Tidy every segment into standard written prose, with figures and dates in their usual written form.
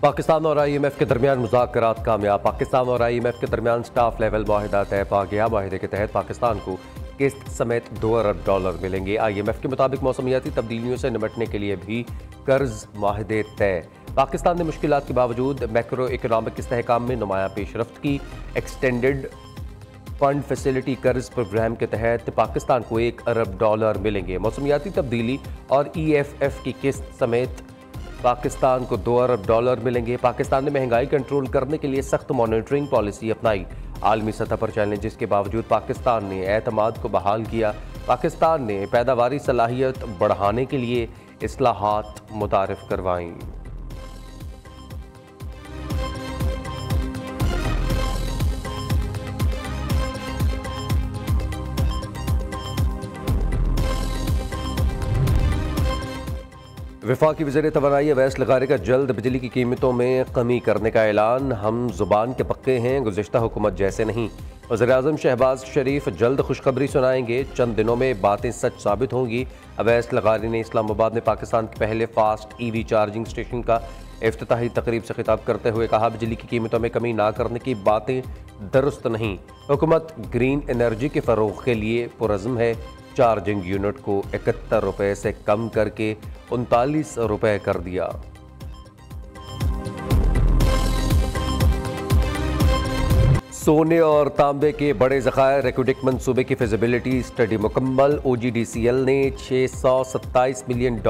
पाकिस्तान और IMF के दरमियान मुज़ाकरात कामयाब। पाकिस्तान और IMF के दरमियान स्टाफ लेवल माहिदा तय पा गया। माहिदे के तहत पाकिस्तान को किस्त समेत $2 अरब मिलेंगे। IMF के मुताबिक मौसमियाती तब्दीलियों से निपटने के लिए भी कर्ज माहिदे तय। पाकिस्तान ने मुश्किलात के बावजूद मैक्रो इकनॉमिक इस्तेहकाम में नुमाया पेशरफ्त की। एक्सटेंडेड फंड फैसिलिटी कर्ज प्रोग्राम के तहत पाकिस्तान को $1 अरब मिलेंगे। मौसमियाती तब्दीली और EFF की किस्त समेत पाकिस्तान को $2 अरब मिलेंगे। पाकिस्तान ने महंगाई कंट्रोल करने के लिए सख्त मॉनिटरिंग पॉलिसी अपनाई। आलमी सतह पर चैलेंजेस के बावजूद पाकिस्तान ने एतमाद को बहाल किया। पाकिस्तान ने पैदावारी सलाहियत बढ़ाने के लिए इस्लाहात मुतारिफ करवाईं। वफाकी वज़ीर तवानाई अवैस लगारी का जल्द बिजली की कीमतों में कमी करने का ऐलान। हम जुबान के पक्के हैं, गुज़िश्ता हुकूमत जैसे नहीं। वज़ीर-ए-आज़म शहबाज शरीफ जल्द खुशखबरी सुनाएंगे। चंद दिनों में बातें सच साबित होंगी। अवैस लगारी ने इस्लामाबाद में पाकिस्तान के पहले फास्ट EV चार्जिंग स्टेशन का इफ्तिताही तकरीब से खिताब करते हुए कहा, बिजली की कीमतों में कमी ना करने की बातें दुरुस्त नहीं। हुकूमत ग्रीन एनर्जी के फ़रोग़ के लिए पुरज़्म है। चार्जिंग यूनिट को 71 रुपये से कम करके 39 रुपये कर दिया। सोने और तांबे के बड़े ज़खायर रेक्यूडिक मंसूबे की फिजिबिलिटी स्टडी मुकम्मल। OGDCL ने $627 मिलियन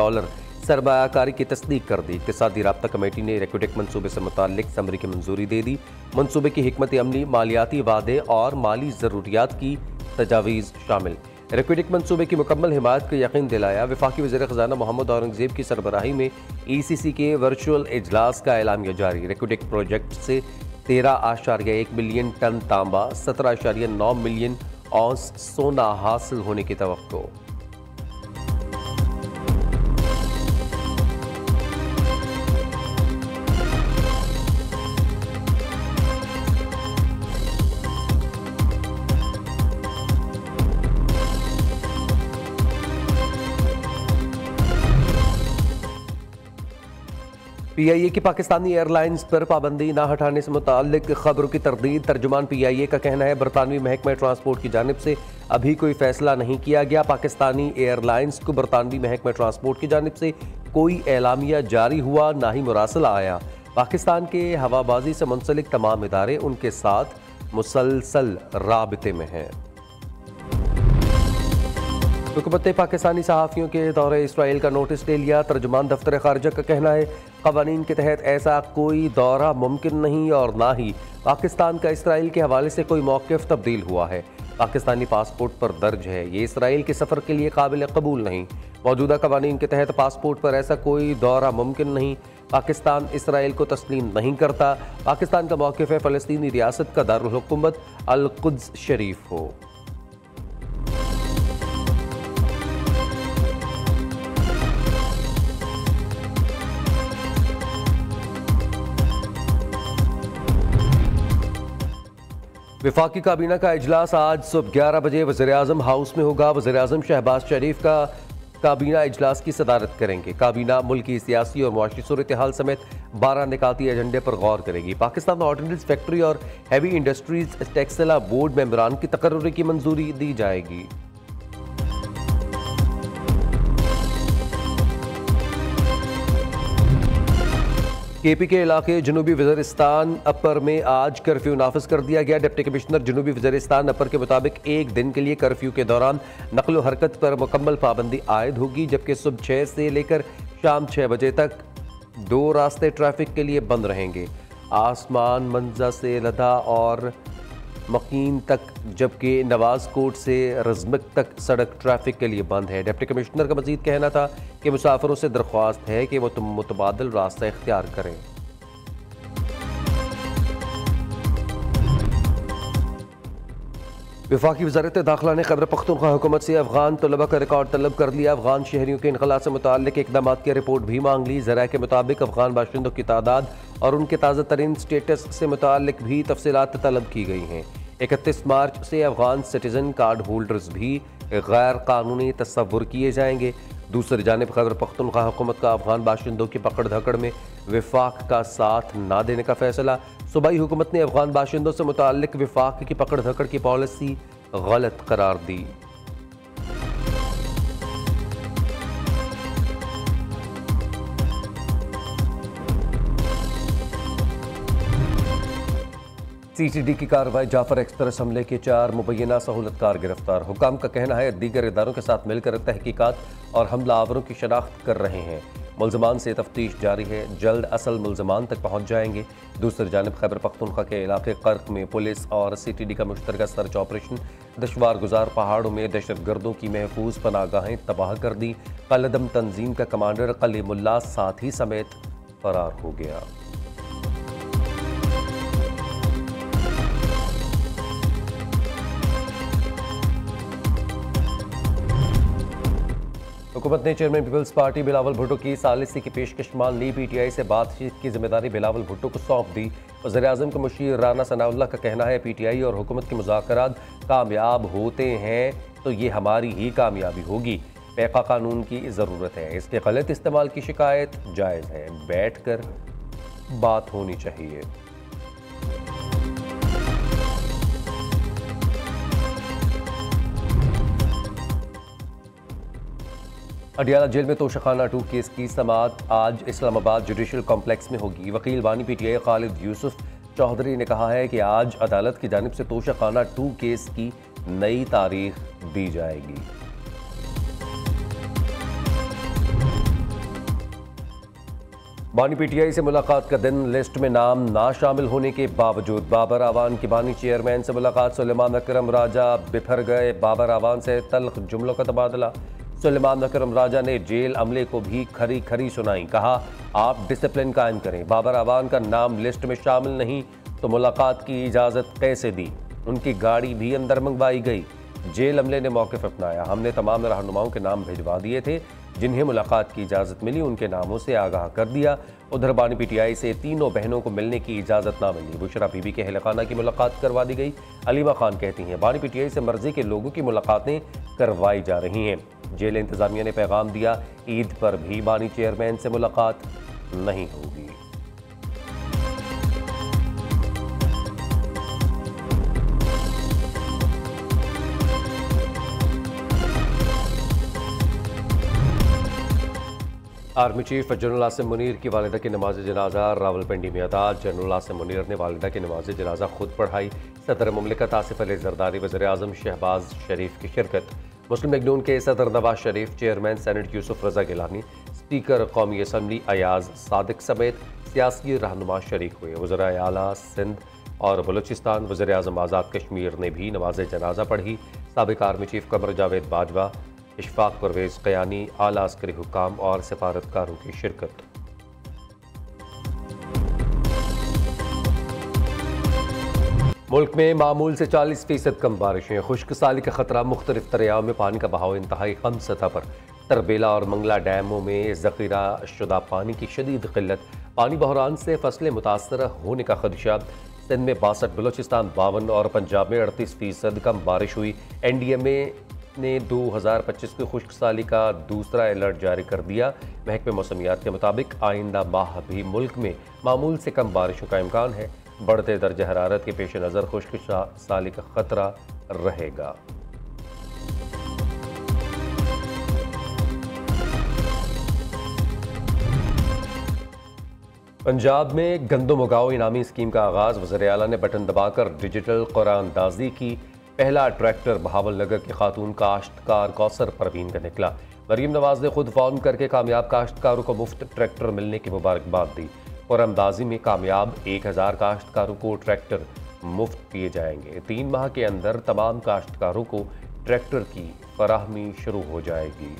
सरमायाकारी की तस्दीक कर दी। इक़्तिसादी राब्ता कमेटी ने रेक्यूडिक मंसूबे से मुताल्लिक समरी की मंजूरी दे दी। मंसूबे की हिकमत अमली, मालियाती वादे और माली ज़रूरियात की तजावीज़ शामिल। रेक्यूडिक मंसूबे की मुकम्मल हिमायत को यकीन दिलाया। वफाकी वज़ीर ख़ज़ाना मोहम्मद औरंगज़ेब की सरबराही में ECC के वर्चुअल इजलास का एलामिया जारी। रेक्यूडिक प्रोजेक्ट से 13.1 मिलियन टन तांबा, 17.9 मिलियन औंस सोना हासिल होने की तवक्को। PIA की पाकिस्तानी एयरलाइंस पर पाबंदी ना हटाने से मुताल्लिक खबरों की तरदीद। तर्जुमान PIA का कहना है, बरतानवी महकमा ट्रांसपोर्ट की जानिब से अभी कोई फैसला नहीं किया गया। पाकिस्तानी एयरलाइंस को बरतानवी महकमा ट्रांसपोर्ट की जानिब से कोई एलामिया जारी हुआ, ना ही मुरासला आया। पाकिस्तान के हवाबाजी से मुंसलिक तमाम इदारे उनके साथ मुसलसल राबिते में हैं। हुकूमत ने पाकिस्तानी सहाफ़ियों के दौरे इसराइल का नोटिस ले लिया। तर्जुमान दफ्तर खारजा का कहना है, क़वानीन के तहत ऐसा कोई दौरा मुमकिन नहीं और ना ही पाकिस्तान का इसराइल के हवाले से कोई मौक़िफ़ तब्दील हुआ है। पाकिस्तानी पासपोर्ट पर दर्ज है, ये इसराइल के सफ़र के लिए काबिल कबूल नहीं। मौजूदा क़वानीन के तहत पासपोर्ट पर ऐसा कोई दौरा मुमकिन नहीं। पाकिस्तान इसराइल को तस्लीम नहीं करता। पाकिस्तान का मौक़िफ़ है फ़लस्तीनी रियासत का दारुल हुकूमत अल-कुद्स शरीफ हो। वफाकी काबीना का इजलास आज सुबह 11 बजे वज़ीर-ए-आज़म हाउस में होगा। वज़ीर-ए-आज़म शहबाज शरीफ का काबीना इजलास की सदारत करेंगे। काबीना मुल्की सियासी और मुआशी सूरत हाल समेत 12 निकाती एजेंडे पर गौर करेगी। पाकिस्तान ऑर्डिनेंस फैक्ट्री और हैवी इंडस्ट्रीज टेक्सला बोर्ड मेंबरान की तकर्रुरी की मंजूरी दी जाएगी। KP के इलाके जनूबी वज़ीरिस्तान अपर में आज कर्फ्यू नाफिज कर दिया गया। डिप्टी कमिश्नर जनूबी वज़ीरिस्तान अपर के मुताबिक एक दिन के लिए कर्फ्यू के दौरान नकलो हरकत पर मुकम्मल पाबंदी आयद होगी, जबकि सुबह 6 से लेकर शाम 6 बजे तक 2 रास्ते ट्रैफिक के लिए बंद रहेंगे। आसमान मंजा से लदा और मकीन तक, जबकि नवाज कोट से रज़मक तक सड़क ट्रैफिक के लिए बंद है। डिप्टी कमिश्नर का मजीद कहना था कि मुसाफिरों से दरख्वास्त है कि वो मुतबादिल रास्ता इख्तियार करें। वफाकी वज़ारत दाखिला ने खैबर पख्तूनख्वा हुकूमत से अफगान तलबा का रिकॉर्ड तलब कर लिया। अफगान शहरियों के इनखला से मुताल्लिक इक़दाम की रिपोर्ट भी मांग ली। ज़राए के मुताबिक अफगान बाशिंदों की तादाद और उनके ताज़ा तरीन स्टेटस से मुताल्लिक भी तफसीलात तलब की गई हैं। 31 मार्च से अफगान सिटीज़न कार्ड होल्डर्स भी गैर कानूनी तस्वुर किए जाएंगे। दूसरी जानिब खैबर पख्तूनख्वा हुकूमत का अफगान बाशिंदों की पकड़ धकड़ में विफाक का साथ ना देने का फैसला। सूबाई हुकूमत ने अफगान बाशिंदों से मुताल्लिक विफाक की पकड़ धकड़ की पॉलिसी गलत करार दी। CTD की कार्रवाई जाफर एक्सप्रेस हमले के 4 मुबैना सहूलतकार गिरफ्तार। हुकाम का कहना है दीगर इदारों के साथ मिलकर तहकीकात और हमलावरों की शनाख्त कर रहे हैं। मुल्ज़मान से तफ्तीश जारी है, जल्द असल मुल्ज़मान तक पहुँच जाएंगे। दूसरी जानिब खैबर पख्तूनख्वा के इलाके कर्क में पुलिस और CTD का मुश्तरका सर्च ऑपरेशन। दुश्वार गुजार पहाड़ों में दहशतगर्दों की महफूज पनागाहें तबाह कर दी। कलदम तंजीम का कमांडर कलीमुल्लाह साथी समेत फरार हो गया। हुकूमत ने चेयरमैन पीपल्स पार्टी बिलावल भुट्टो की सालिसी की पेशकश मान ली। PTI से बातचीत की जिम्मेदारी बिलावल भुट्टो को सौंप दी। वज़ीर-ए-आज़म के मुशीर राना सनाउल्लाह का कहना है PTI और हुकूमत के मुज़ाकरात कामयाब होते हैं तो ये हमारी ही कामयाबी होगी। पैका कानून की ज़रूरत है, इसके गलत इस्तेमाल की शिकायत जायज़ है, बैठ कर बात होनी चाहिए। अडियाला जेल में तोशाखाना 2 केस की समाअत आज इस्लामाबाद जुडिशल कॉम्प्लेक्स में होगी। वकील बानी PTI खालिद यूसुफ चौधरी ने कहा है कि आज अदालत की जानिब से तोशाखाना 2 केस की नई तारीख दी जाएगी। बानी PTI से मुलाकात का दिन लिस्ट में नाम ना शामिल होने के बावजूद बाबर आवान की बानी चेयरमैन से मुलाकात। सुलेमान अकरम राजा बिफर गए, बाबर आवान से तल्ख जुमलों का तबादला। सुलेमान अकरम राजा ने जेल अमले को भी खरी खरी सुनाई, कहा आप डिसिप्लिन कायम करें। बाबर आवान का नाम लिस्ट में शामिल नहीं तो मुलाकात की इजाज़त कैसे दी? उनकी गाड़ी भी अंदर मंगवाई गई। जेल अमले ने मौक़िफ़ अपनाया, हमने तमाम रहनुमाओं के नाम भिजवा दिए थे जिन्हें मुलाकात की इजाज़त मिली, उनके नामों से आगाह कर दिया। उधर बानी PTI से तीनों बहनों को मिलने की इजाज़त ना मिली। बुशरा बीबी के अहलखाना की मुलाकात करवा दी गई। अलीमा खान कहती हैं बानी PTI से मर्जी के लोगों की मुलाकातें करवाई जा रही हैं। जेल इंतज़ामिया ने पैगाम दिया ईद पर भी बानी चेयरमैन से मुलाकात नहीं होगी। Army chief general Asim Munir की वालिदा की नमाज जनाजा रावलपिंडी में अदा। जनरल आसिम मुनीर ने वालिदा की नमाज जनाजा खुद पढ़ाई। सदर मुमलिकत आसिफ अली जरदारी, वज़ीर-ए-आज़म शहबाज शरीफ की शिरकत। मुस्लिम लीग नून के सदर नवाज शरीफ, चेयरमैन सेनेट यूसुफ रजा गिलानी, स्पीकर कौमी असम्बली अयाज सादिक समेत सियासी रहनुमा शरीक हुए। वज़राए आला सिंध और बलूचिस्तान, वज़ीर-ए-आज़म आज़ाद कश्मीर ने भी नमाज जनाजा पढ़ी। साबिक़ आर्मी चीफ कमर जावेद बाजवा, इशफाक परवेज़ क़यानी, आला अस्करी हुकाम और सिफारतकारों की शिरकत। मुल्क में मामूल से 40% कम बारिशें। खुश्क साली का खतरा। मुख्तलिफ दरियाओं में पानी का बहाव इंतहाई कम सतह पर। तरबेला और मंगला डैमों में ज़ख़ीरा शुदा पानी की शदीद किल्लत। पानी बहरान से फसलें मुतासर होने का खदशा। सिंध में 62, बलूचिस्तान 52 और पंजाब में 38% कम बारिश हुई। NDMA ने 2025 की खुश्क साली का दूसरा अलर्ट जारी कर दिया। महकमे मौसमियात के मुताबिक आइंदा माह भी मुल्क में मामूल से कम बारिशों का इम्कान है। बढ़ते दर्ज हरारत के पेश नज़र खुश्क साली का खतरा रहेगा। पंजाब में गंदम उगाओ इनामी स्कीम का आगाज़। वज़ीर-ए-आला ने बटन दबाकर डिजिटल कुरानदाजी की। पहला ट्रैक्टर बहावलनगर के खातून काश्तकार कौसर परवीन का निकला। मरीम नवाज ने खुद फ़ोन करके कामयाब काश्तकारों को मुफ्त ट्रैक्टर मिलने की मुबारकबाद दी। कुरानदाजी में कामयाब 1000 काश्तकारों को ट्रैक्टर मुफ्त दिए जाएंगे। 3 माह के अंदर तमाम काश्तकारों को ट्रैक्टर की फराहमी शुरू हो जाएगी।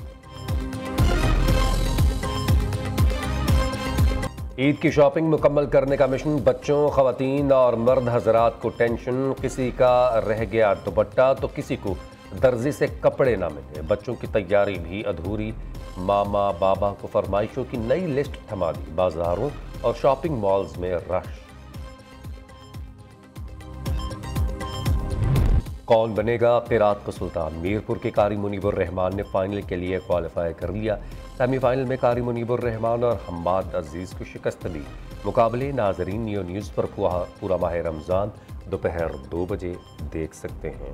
ईद की शॉपिंग मुकम्मल करने का मिशन। बच्चों, ख़वातीन और मर्द हजरात को टेंशन। किसी का रह गया दुपट्टा तो किसी को दर्जी से कपड़े ना मिले। बच्चों की तैयारी भी अधूरी। मामा बाबा को फरमाइशों की नई लिस्ट थमा दी। बाजारों और शॉपिंग मॉल्स में रश। कौन बनेगा पिरात का सुल्तान? मीरपुर के कारी मुनीबुर रहमान ने फाइनल के लिए क्वालिफाई कर लिया। सेमीफाइनल में कारी मुनीबुर रहमान और हम्माद अजीज को शिकस्त दी। मुकाबले नाजरीन नियो न्यूज़ पर पूरा माह रमज़ान दोपहर 2 बजे देख सकते हैं।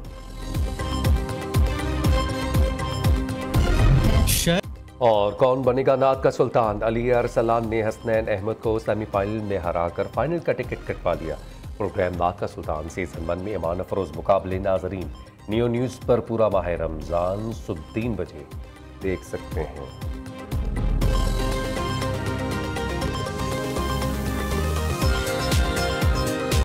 और कौन बनेगा नात का सुल्तान? अली अरसलान ने हसनैन अहमद को सेमीफाइनल में हराकर फाइनल का टिकट कटवा लिया। प्रोग्राम नात का सुल्तान सीजन 1 में ईमान अफरोज मुकाबले नाजरीन नियो न्यूज़ पर पूरा माह रमज़ान सुबह 3 बजे देख सकते हैं।